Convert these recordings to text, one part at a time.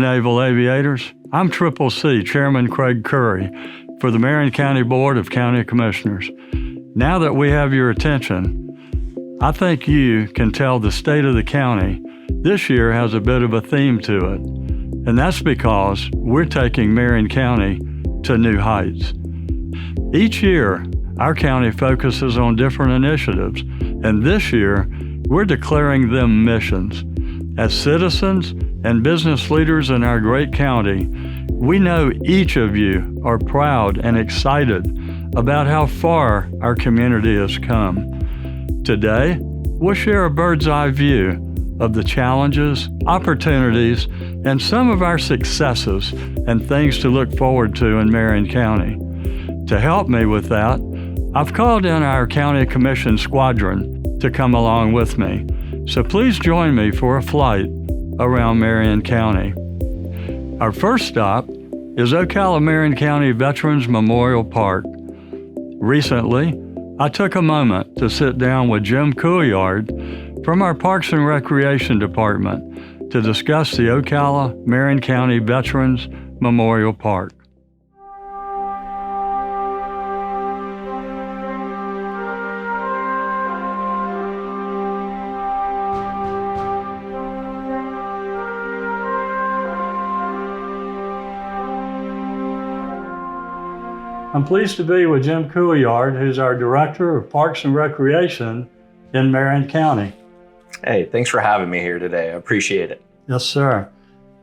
Naval Aviators. I'm Triple C, Chairman Craig Curry, for the Marion County Board of County Commissioners. Now that we have your attention, I think you can tell the state of the county this year has a bit of a theme to it, and that's because we're taking Marion County to new heights. Each year, our county focuses on different initiatives, and this year, we're declaring them missions. As citizens and business leaders in our great county, we know each of you are proud and excited about how far our community has come. Today, we'll share a bird's eye view of the challenges, opportunities, and some of our successes and things to look forward to in Marion County. To help me with that, I've called in our County Commission squadron to come along with me. So please join me for a flight around Marion County. Our first stop is Ocala-Marion County Veterans Memorial Park. Recently, I took a moment to sit down with Jim Couillard from our Parks and Recreation Department to discuss the Ocala-Marion County Veterans Memorial Park. I'm pleased to be with Jim Couillard, who's our Director of Parks and Recreation in Marion County. Hey, thanks for having me here today. I appreciate it. Yes, sir.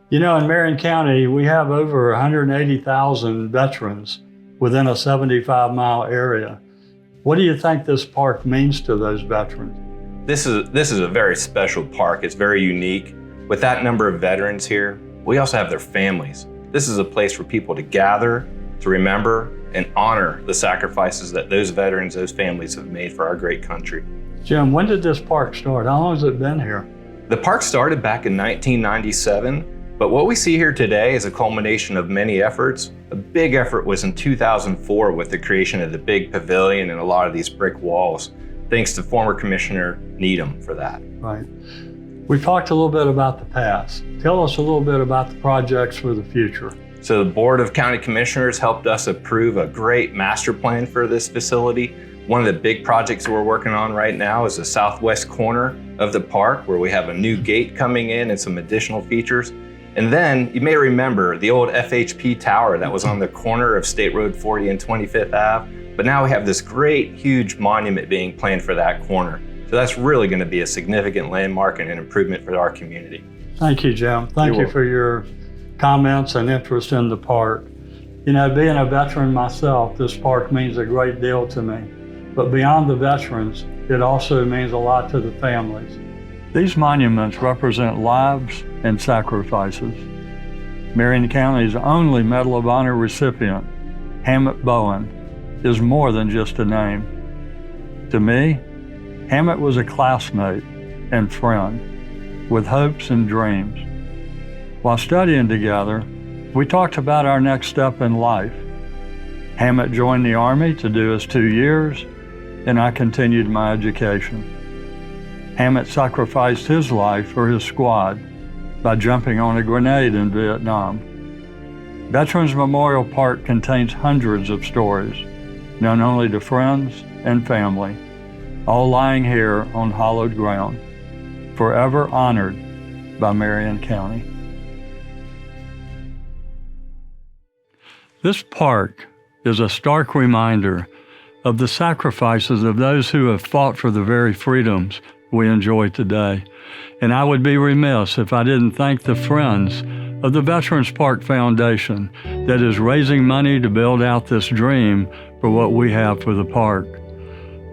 You know, in Marion County, we have over 180,000 veterans within a 75-mile area. What do you think this park means to those veterans? This is a very special park. It's very unique. With that number of veterans here, we also have their families. This is a place for people to gather, to remember, and honor the sacrifices that those veterans, those families have made for our great country. Jim, when did this park start? How long has it been here? The park started back in 1997, but what we see here today is a culmination of many efforts. A big effort was in 2004 with the creation of the big pavilion and a lot of these brick walls, thanks to former Commissioner Needham for that. Right. We talked a little bit about the past. Tell us a little bit about the projects for the future. So the Board of County Commissioners helped us approve a great master plan for this facility. One of the big projects we're working on right now is the southwest corner of the park, where we have a new gate coming in and some additional features. And then you may remember the old FHP tower that was on the corner of State Road 40 and 25th Ave. But now we have this great, huge monument being planned for that corner. So that's really going to be a significant landmark and an improvement for our community. Thank you, Jim. Thank you for your comments and interest in the park. You know, being a veteran myself, this park means a great deal to me. But beyond the veterans, it also means a lot to the families. These monuments represent lives and sacrifices. Marion County's only Medal of Honor recipient, Hammett Bowen, is more than just a name. To me, Hammett was a classmate and friend with hopes and dreams. While studying together, we talked about our next step in life. Hammett joined the Army to do his 2 years, and I continued my education. Hammett sacrificed his life for his squad by jumping on a grenade in Vietnam. Veterans Memorial Park contains hundreds of stories, known only to friends and family, all lying here on hallowed ground, forever honored by Marion County. This park is a stark reminder of the sacrifices of those who have fought for the very freedoms we enjoy today. And I would be remiss if I didn't thank the friends of the Veterans Park Foundation that is raising money to build out this dream for what we have for the park.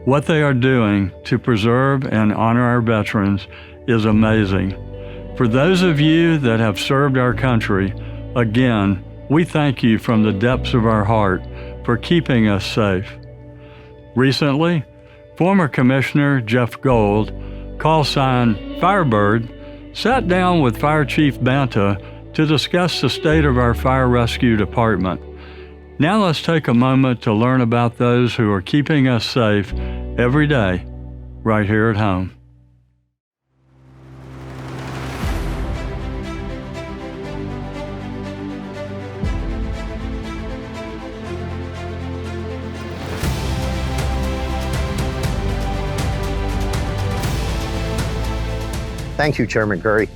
What they are doing to preserve and honor our veterans is amazing. For those of you that have served our country, again, we thank you from the depths of our heart for keeping us safe. Recently, former Commissioner Jeff Gold, call sign Firebird, sat down with Fire Chief Banta to discuss the state of our fire rescue department. Now let's take a moment to learn about those who are keeping us safe every day, right here at home. 'Cause Thank you, Chairman Curry.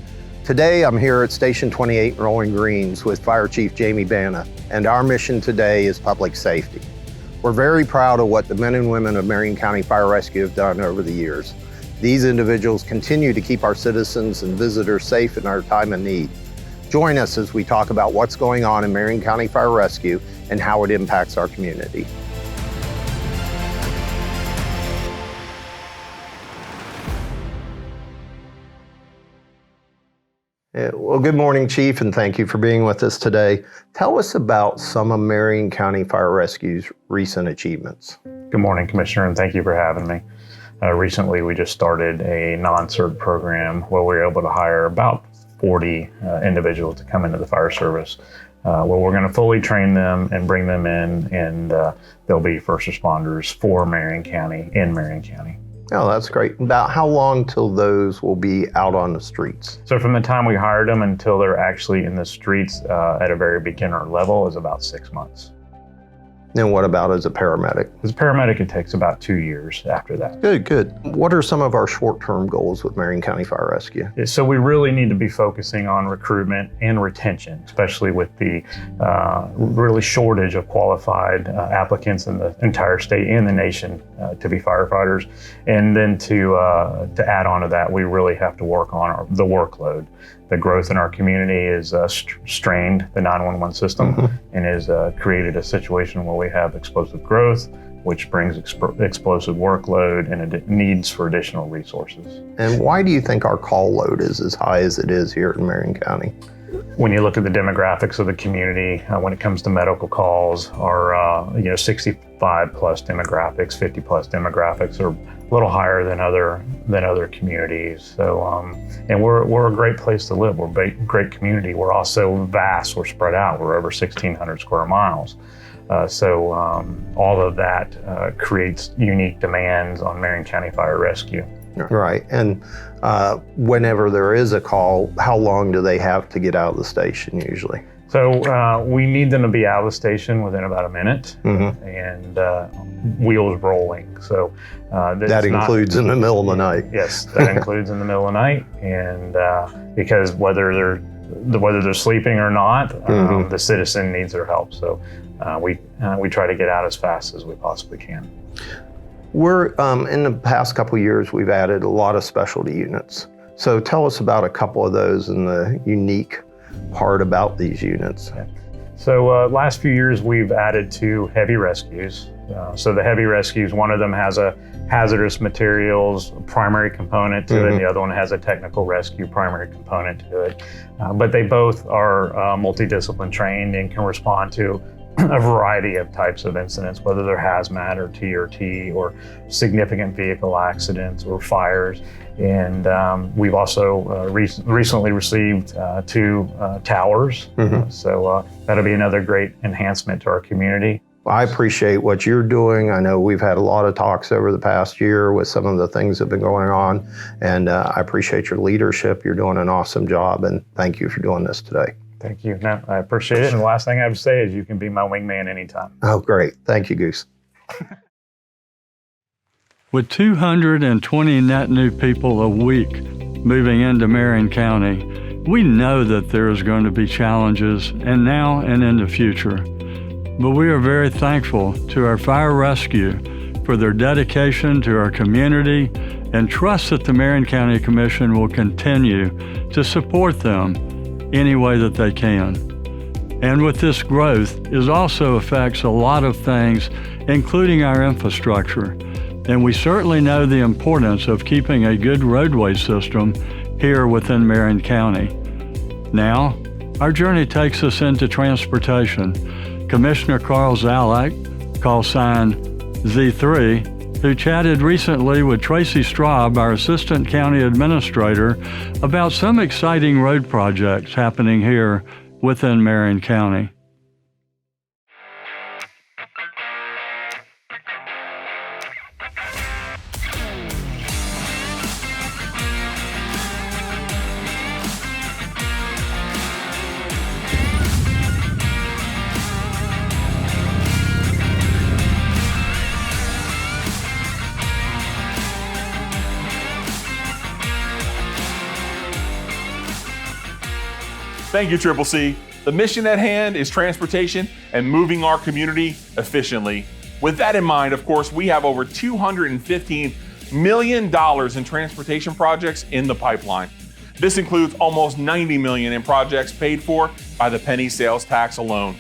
Today, I'm here at Station 28 in Rolling Greens with Fire Chief Jamie Bana, and our mission today is public safety. We're very proud of what the men and women of Marion County Fire Rescue have done over the years. These individuals continue to keep our citizens and visitors safe in our time of need. Join us as we talk about what's going on in Marion County Fire Rescue and how it impacts our community. Well, good morning, Chief, and thank you for being with us today. Tell us about some of Marion County Fire Rescue's recent achievements. Good morning, Commissioner, and thank you for having me. Recently, we just started a non-cert program where we were able to hire about 40 individuals to come into the fire service, where we're going to fully train them and bring them in, and they'll be first responders for Marion County in Marion County. Oh, that's great. About how long till those will be out on the streets? So from the time we hired them until they're actually in the streets at a very beginner level is about 6 months. And what about as a paramedic? As a paramedic, it takes about 2 years after that. Good, good. What are some of our short-term goals with Marion County Fire Rescue? So we really need to be focusing on recruitment and retention, especially with the really shortage of qualified applicants in the entire state and the nation to be firefighters. And then to add on to that, we really have to work on the workload. The growth in our community is strained the 911 system and has created a situation where we have explosive growth, which brings explosive workload and needs for additional resources. And why do you think our call load is as high as it is here in Marion County? When you look at the demographics of the community, when it comes to medical calls, our 65 plus demographics, 50 plus demographics are a little higher than other communities. So, and we're a great place to live. We're a great community. We're also vast. We're spread out. We're over 1,600 square miles. So all of that creates unique demands on Marion County Fire Rescue. Right. And whenever there is a call, how long do they have to get out of the station usually? So we need them to be out of the station within about a minute and wheels rolling. So that includes in the middle of the night. Yes, that includes in the middle of the night. And because whether they're sleeping or not, the citizen needs their help. So we try to get out as fast as we possibly can. We're in the past couple of years, we've added a lot of specialty units. So tell us about a couple of those and the unique part about these units. So last few years, we've added 2 heavy rescues. So the heavy rescues, one of them has a hazardous materials primary component to it, and the other one has a technical rescue primary component to it. But they both are multidiscipline trained and can respond to a variety of types of incidents, whether they're hazmat or TRT or significant vehicle accidents or fires. And we've also recently received 2 towers. So that'll be another great enhancement to our community. I appreciate what you're doing. I know we've had a lot of talks over the past year with some of the things that have been going on, and I appreciate your leadership. You're doing an awesome job, and thank you for doing this today. Thank you. No, I appreciate it. And the last thing I have to say is you can be my wingman anytime. Oh, great. Thank you, Goose. With 220 net new people a week moving into Marion County, we know that there is going to be challenges and now and in the future. But we are very thankful to our fire rescue for their dedication to our community and trust that the Marion County Commission will continue to support them any way that they can. And with this growth, it also affects a lot of things, including our infrastructure. And we certainly know the importance of keeping a good roadway system here within Marion County. Now, our journey takes us into transportation. Commissioner Carl Zalak, call sign Z3, who chatted recently with Tracy Straub, our Assistant County Administrator, about some exciting road projects happening here within Marion County. Thank you, Triple C. The mission at hand is transportation and moving our community efficiently. With that in mind, of course, we have over $215 million in transportation projects in the pipeline. This includes almost $90 million in projects paid for by the penny sales tax alone.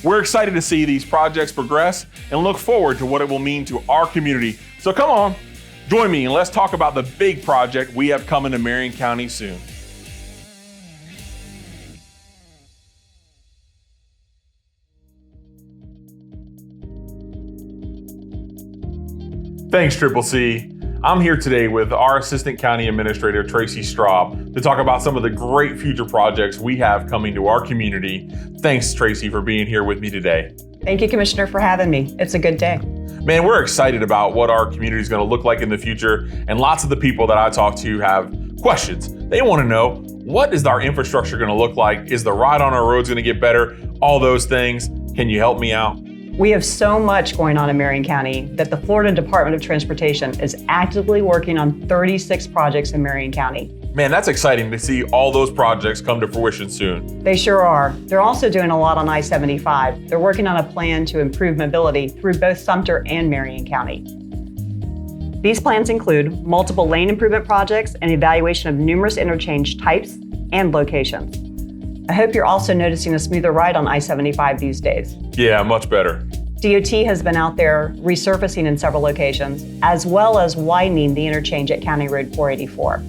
We're excited to see these projects progress and look forward to what it will mean to our community. So come on, join me and let's talk about the big project we have coming to Marion County soon. Thanks, Triple C. I'm here today with our Assistant County Administrator, Tracy Straub, to talk about some of the great future projects we have coming to our community. Thanks, Tracy, for being here with me today. Thank you, Commissioner, for having me. It's a good day. Man, we're excited about what our community is going to look like in the future, and lots of the people that I talk to have questions. They want to know, what is our infrastructure going to look like? Is the ride on our roads going to get better? All those things. Can you help me out? We have so much going on in Marion County that the Florida Department of Transportation is actively working on 36 projects in Marion County. Man, that's exciting to see all those projects come to fruition soon. They sure are. They're also doing a lot on I-75. They're working on a plan to improve mobility through both Sumter and Marion County. These plans include multiple lane improvement projects and evaluation of numerous interchange types and locations. I hope you're also noticing a smoother ride on I-75 these days. Yeah, much better. DOT has been out there resurfacing in several locations, as well as widening the interchange at County Road 484.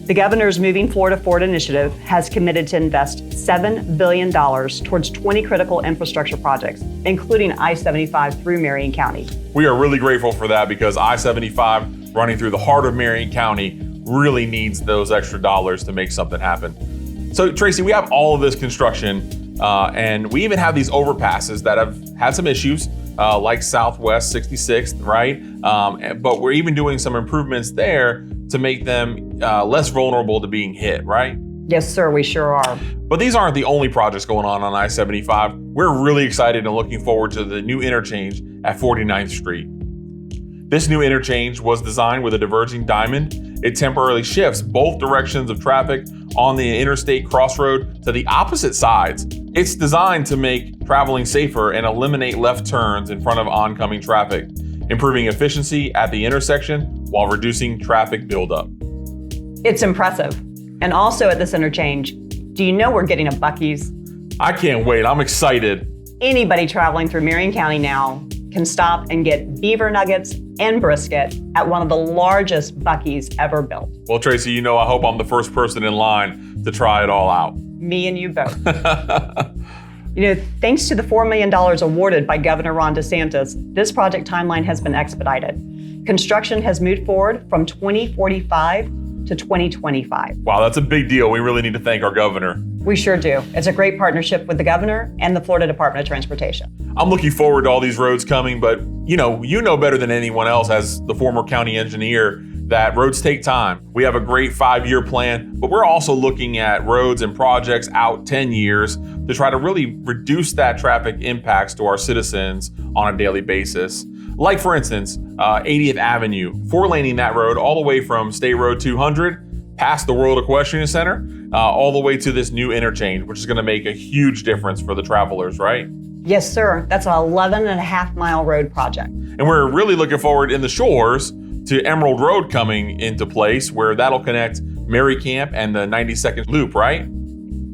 The governor's Moving Florida Forward initiative has committed to invest $7 billion towards 20 critical infrastructure projects, including I-75 through Marion County. We are really grateful for that because I-75 running through the heart of Marion County really needs those extra dollars to make something happen. So Tracy, we have all of this construction and we even have these overpasses that have had some issues like Southwest 66th, right? But we're even doing some improvements there to make them less vulnerable to being hit, right? Yes, sir, we sure are. But these aren't the only projects going on I-75. We're really excited and looking forward to the new interchange at 49th Street. This new interchange was designed with a diverging diamond. It temporarily shifts both directions of traffic on the interstate crossroad to the opposite sides. It's designed to make traveling safer and eliminate left turns in front of oncoming traffic, improving efficiency at the intersection while reducing traffic buildup. It's impressive. And also at this interchange, do you know we're getting a Buc-ee's? I can't wait. I'm excited. Anybody traveling through Marion County now can stop and get beaver nuggets and brisket at one of the largest Buc-ee's ever built. Well, Tracy, you know I hope I'm the first person in line to try it all out. Me and you both. Thanks to the $4 million awarded by Governor Ron DeSantis, this project timeline has been expedited. Construction has moved forward from 2045 to 2025. Wow, that's a big deal. We really need to thank our governor. We sure do. It's a great partnership with the governor and the Florida Department of Transportation. I'm looking forward to all these roads coming, but you know better than anyone else as the former county engineer that roads take time. We have a great 5-year plan, but we're also looking at roads and projects out 10 years to try to really reduce that traffic impacts to our citizens on a daily basis. Like for instance, 80th Avenue, 4-laning that road all the way from State Road 200 past the World Equestrian Center, all the way to this new interchange, which is going to make a huge difference for the travelers, right? Yes, sir. That's an 11.5-mile road project. And we're really looking forward in the shores to Emerald Road coming into place, where that'll connect Mary Camp and the 92nd Loop, right?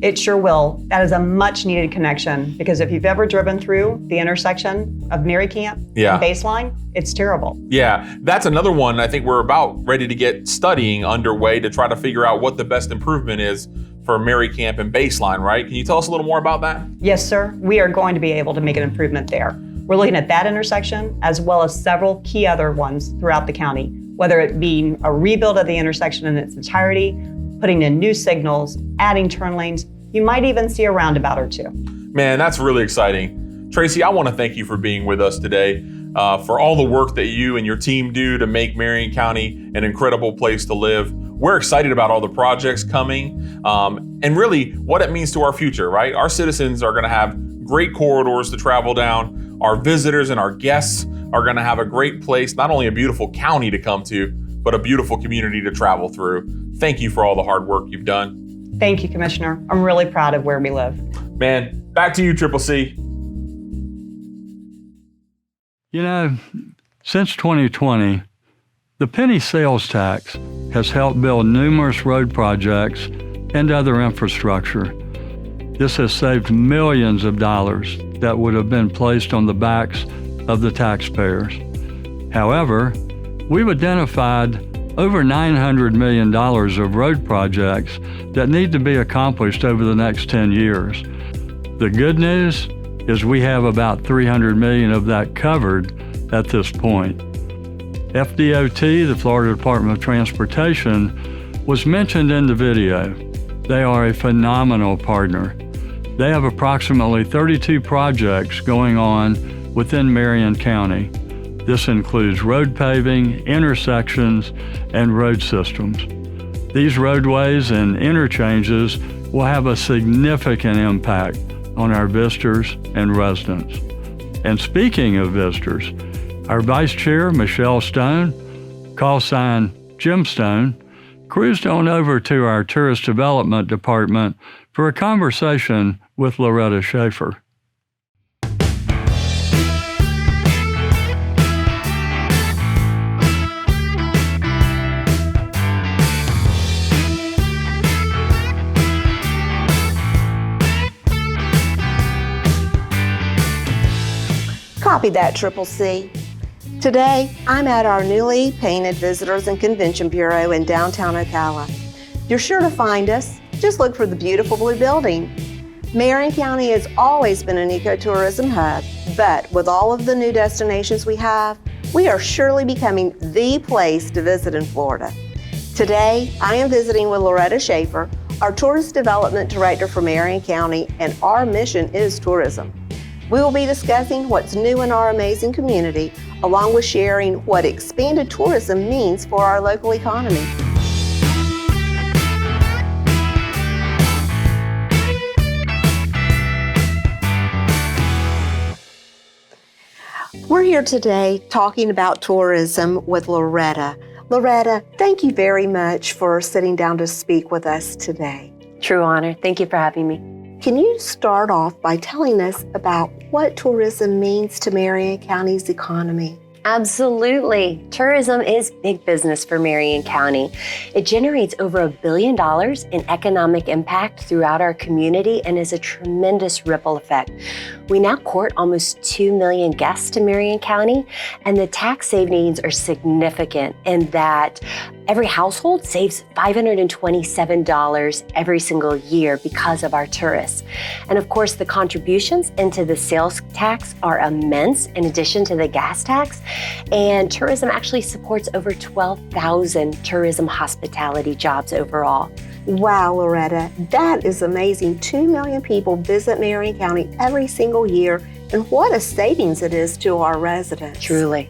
It sure will. That is a much needed connection because if you've ever driven through the intersection of Mary Camp and Baseline, it's terrible. Yeah, that's another one I think we're about ready to get studying underway to try to figure out what the best improvement is for Mary Camp and Baseline, right? Can you tell us a little more about that? Yes, sir. We are going to be able to make an improvement there. We're looking at that intersection as well as several key other ones throughout the county, whether it be a rebuild of the intersection in its entirety, putting in new signals, adding turn lanes. You might even see a roundabout or two. Man, that's really exciting. Tracy, I want to thank you for being with us today, for all the work that you and your team do to make Marion County an incredible place to live. We're excited about all the projects coming and really what it means to our future, right? Our citizens are going to have great corridors to travel down. Our visitors and our guests are going to have a great place, not only a beautiful county to come to, but a beautiful community to travel through. Thank you for all the hard work you've done. Thank you, Commissioner. I'm really proud of where we live. Man, back to you, Triple C. You know, since 2020, the penny sales tax has helped build numerous road projects and other infrastructure. This has saved millions of dollars that would have been placed on the backs of the taxpayers. However, we've identified over $900 million of road projects that need to be accomplished over the next 10 years. The good news is we have about $300 million of that covered at this point. FDOT, the Florida Department of Transportation, was mentioned in the video. They are a phenomenal partner. They have approximately 32 projects going on within Marion County. This includes road paving, intersections, and road systems. These roadways and interchanges will have a significant impact on our visitors and residents. And speaking of visitors, our Vice Chair, Michelle Stone, call sign Jim Stone, cruised on over to our Tourist Development Department for a conversation with Loretta Schaefer. Copy that, Triple C. Today, I'm at our newly painted Visitors and Convention Bureau in downtown Ocala. You're sure to find us. Just look for the beautiful blue building. Marion County has always been an ecotourism hub, but with all of the new destinations we have, we are surely becoming the place to visit in Florida. Today, I am visiting with Loretta Schaefer, our Tourist Development Director for Marion County, and our mission is tourism. We will be discussing what's new in our amazing community, along with sharing what expanded tourism means for our local economy. We're here today talking about tourism with Loretta. Loretta, thank you very much for sitting down to speak with us today. True honor. Thank you for having me. Can you start off by telling us about what tourism means to Marion County's economy? Absolutely. Tourism is big business for Marion County. It generates over $1 billion in economic impact throughout our community and is a tremendous ripple effect. We now court almost 2 million guests to Marion County, and the tax savings are significant in that every household saves $527 every single year because of our tourists. And of course, the contributions into the sales tax are immense in addition to the gas tax. And tourism actually supports over 12,000 tourism hospitality jobs overall. Wow, Loretta, that is amazing. 2 million people visit Marion County every single year, and what a savings it is to our residents. Truly.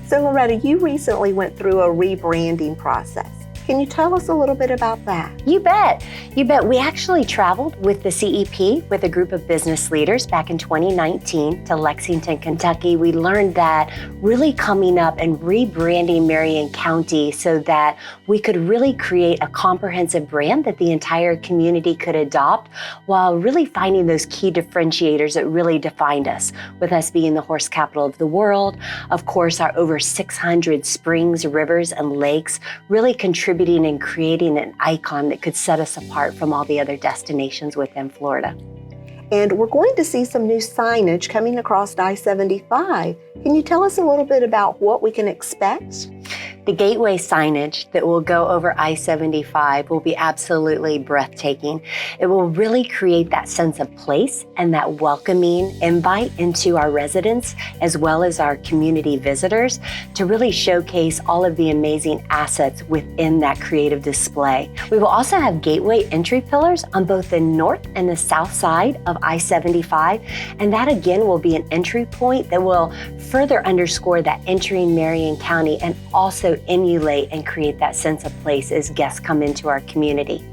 So Loretta, you recently went through a rebranding process. Can you tell us a little bit about that? You bet. You bet. We actually traveled with the CEP with a group of business leaders back in 2019 to Lexington, Kentucky. We learned that really coming up and rebranding Marion County so that we could really create a comprehensive brand that the entire community could adopt while really finding those key differentiators that really defined us, with us being the horse capital of the world. Of course, our over 600 springs, rivers, and lakes really contributing and creating an icon that could set us apart from all the other destinations within Florida. And we're going to see some new signage coming across I-75. Can you tell us a little bit about what we can expect? The gateway signage that will go over I-75 will be absolutely breathtaking. It will really create that sense of place and that welcoming invite into our residents as well as our community visitors to really showcase all of the amazing assets within that creative display. We will also have gateway entry pillars on both the north and the south side of I-75, and that again will be an entry point that will further underscore that entering Marion County and also emulate and create that sense of place as guests come into our community.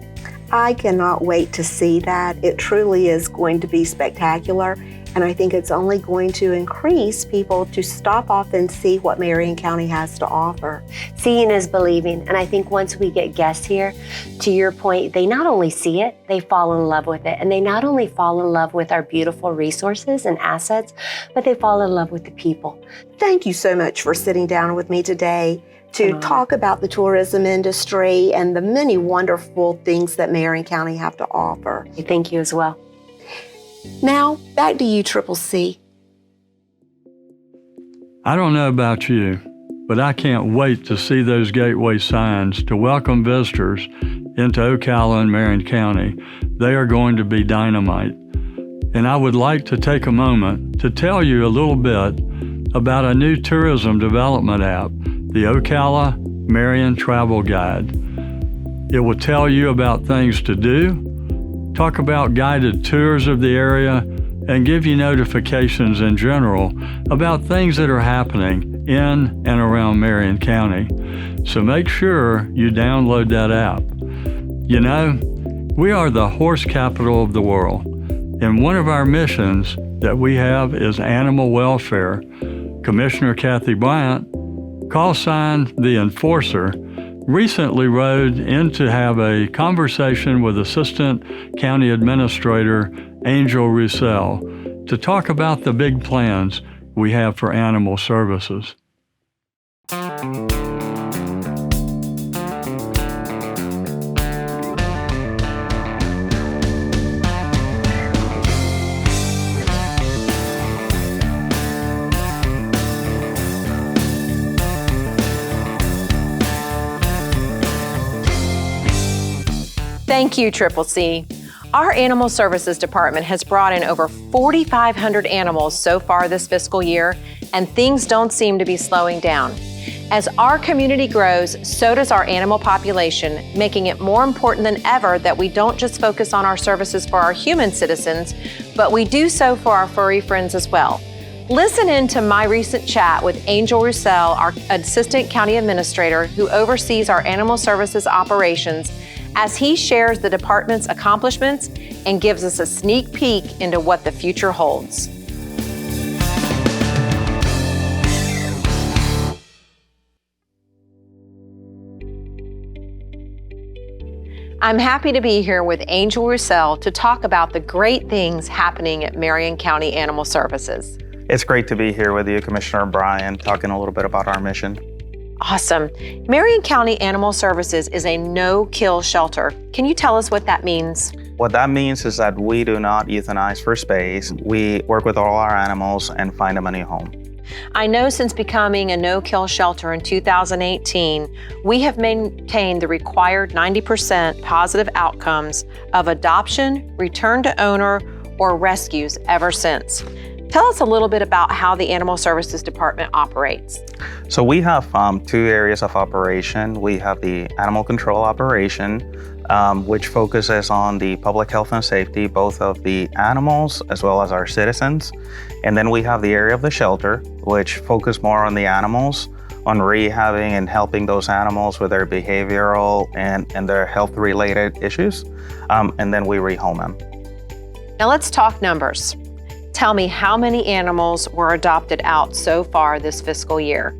I cannot wait to see that. It truly is going to be spectacular. And I think it's only going to increase people to stop off and see what Marion County has to offer. Seeing is believing. And I think once we get guests here, to your point, they not only see it, they fall in love with it. And they not only fall in love with our beautiful resources and assets, but they fall in love with the people. Thank you so much for sitting down with me today to talk about the tourism industry and the many wonderful things that Marion County have to offer. Thank you as well. Now, back to you, Triple C. I don't know about you, but I can't wait to see those gateway signs to welcome visitors into Ocala and Marion County. They are going to be dynamite. And I would like to take a moment to tell you a little bit about a new tourism development app, the Ocala Marion Travel Guide. It will tell you about things to do, talk about guided tours of the area, and give you notifications in general about things that are happening in and around Marion County. So make sure you download that app. You know, we are the horse capital of the world, and one of our missions that we have is animal welfare. Commissioner Kathy Bryant, call sign the Enforcer, recently rode in to have a conversation with Assistant County Administrator Angel Roussel to talk about the big plans we have for animal services. Thank you, Triple C. Our Animal Services Department has brought in over 4,500 animals so far this fiscal year, and things don't seem to be slowing down. As our community grows, so does our animal population, making it more important than ever that we don't just focus on our services for our human citizens, but we do so for our furry friends as well. Listen in to my recent chat with Angel Roussel, our Assistant County Administrator who oversees our animal services operations, as he shares the department's accomplishments and gives us a sneak peek into what the future holds. I'm happy to be here with Angel Roussel to talk about the great things happening at Marion County Animal Services. It's great to be here with you, Commissioner Bryan, talking a little bit about our mission. Awesome. Marion County Animal Services is a no-kill shelter. Can you tell us what that means? What that means is that we do not euthanize for space. We work with all our animals and find them a new home. I know since becoming a no-kill shelter in 2018, we have maintained the required 90% positive outcomes of adoption, return to owner, or rescues ever since. Tell us a little bit about how the Animal Services Department operates. So we have two areas of operation. We have the animal control operation, which focuses on the public health and safety, both of the animals as well as our citizens. And then we have the area of the shelter, which focuses more on the animals, on rehabbing and helping those animals with their behavioral and their health-related issues. And then we rehome them. Now let's talk numbers. Tell me how many animals were adopted out so far this fiscal year.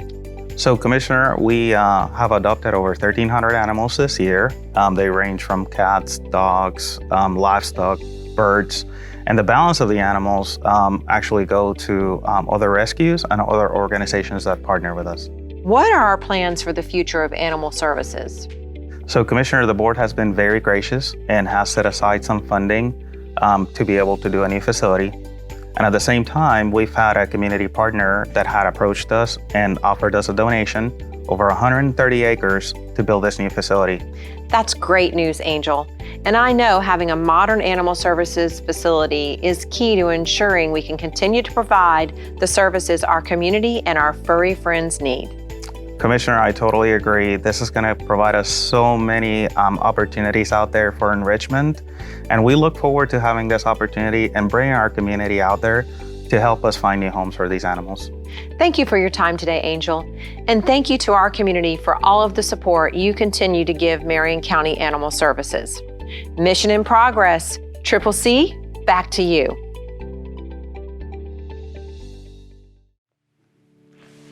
So, Commissioner, we have adopted over 1,300 animals this year. They range from cats, dogs, livestock, birds, and the balance of the animals actually go to other rescues and other organizations that partner with us. What are our plans for the future of animal services? So, Commissioner, the board has been very gracious and has set aside some funding to be able to do a new facility. And at the same time, we've had a community partner that had approached us and offered us a donation, over 130 acres, to build this new facility. That's great news, Angel. And I know having a modern animal services facility is key to ensuring we can continue to provide the services our community and our furry friends need. Commissioner, I totally agree. This is going to provide us so many opportunities out there for enrichment. And we look forward to having this opportunity and bringing our community out there to help us find new homes for these animals. Thank you for your time today, Angel. And thank you to our community for all of the support you continue to give Marion County Animal Services. Mission in progress. Triple C, back to you.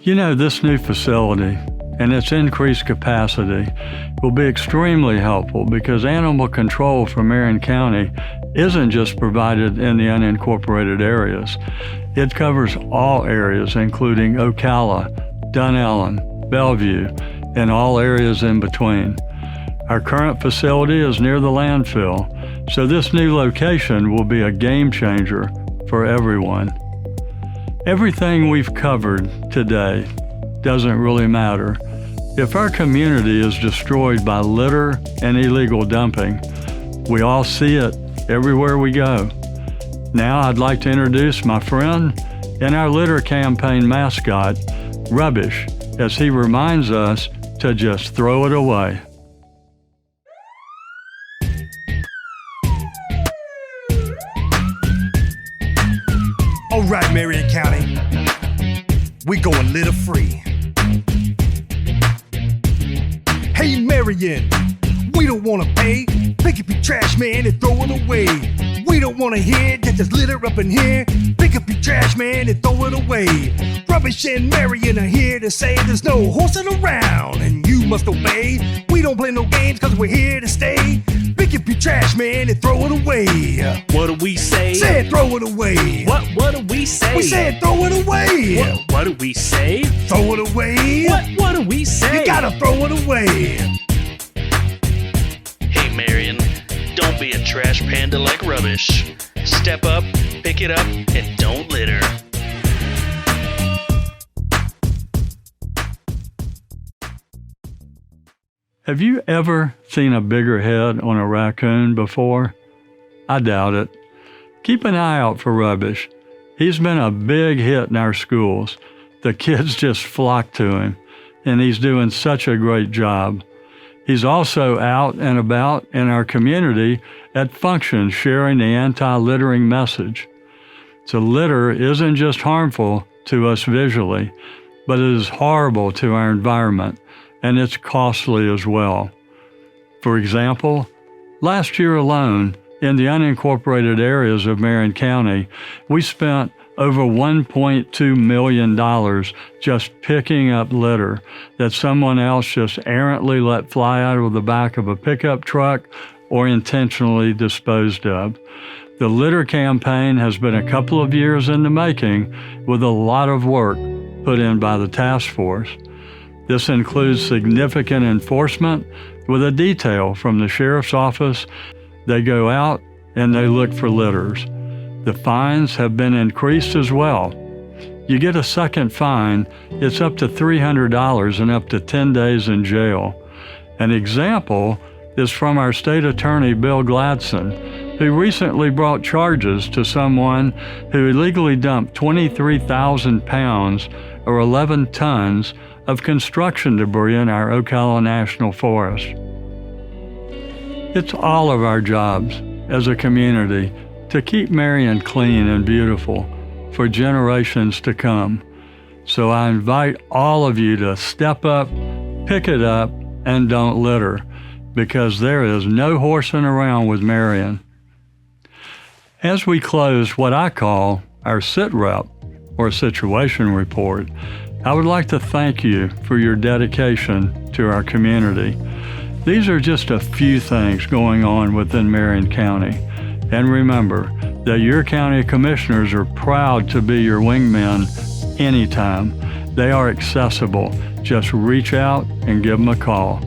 You know, this new facility and its increased capacity will be extremely helpful because animal control for Marion County isn't just provided in the unincorporated areas. It covers all areas, including Ocala, Dunellen, Bellevue, and all areas in between. Our current facility is near the landfill, so this new location will be a game changer for everyone. Everything we've covered today doesn't really matter. If our community is destroyed by litter and illegal dumping, we all see it everywhere we go. Now I'd like to introduce my friend and our litter campaign mascot, Rubbish, as he reminds us to just throw it away. All right, Marion County, we going litter free. Hey, Marion, we don't want to pay. Pick up your trash, man, and throw it away. We don't want to hear that there's litter up in here. Pick up your trash, man, and throw it away. Rubbish and Marion are here to say there's no horsing around, and you must obey. We don't play no games because we're here to stay. Pick up your trash, man, and throw it away. What do we say? Said throw it away. What do we say? We said throw it away. What do we say? Throw it away. What do we say? You gotta throw it away. Hey, Marion, don't be a trash panda like Rubbish. Step up, pick it up, and don't litter. Have you ever seen a bigger head on a raccoon before? I doubt it. Keep an eye out for Rubbish. He's been a big hit in our schools. The kids just flock to him, and he's doing such a great job. He's also out and about in our community at functions sharing the anti-littering message. So litter isn't just harmful to us visually, but it is horrible to our environment, and it's costly as well. For example, last year alone, in the unincorporated areas of Marion County, we spent over $1.2 million just picking up litter that someone else just errantly let fly out of the back of a pickup truck or intentionally disposed of. The litter campaign has been a couple of years in the making with a lot of work put in by the task force. This includes significant enforcement with a detail from the sheriff's office. They go out and they look for litters. The fines have been increased as well. You get a second fine, it's up to $300 and up to 10 days in jail. An example is from our state attorney, Bill Gladson, who recently brought charges to someone who illegally dumped 23,000 pounds or 11 tons of construction debris in our Ocala National Forest. It's all of our jobs as a community to keep Marion clean and beautiful for generations to come. So I invite all of you to step up, pick it up, and don't litter, because there is no horsing around with Marion. As we close what I call our sit rep or situation report, I would like to thank you for your dedication to our community. These are just a few things going on within Marion County. And remember that your county commissioners are proud to be your wingmen anytime. They are accessible. Just reach out and give them a call.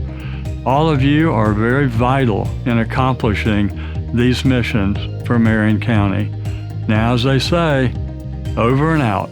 All of you are very vital in accomplishing these missions for Marion County. Now, as they say, over and out.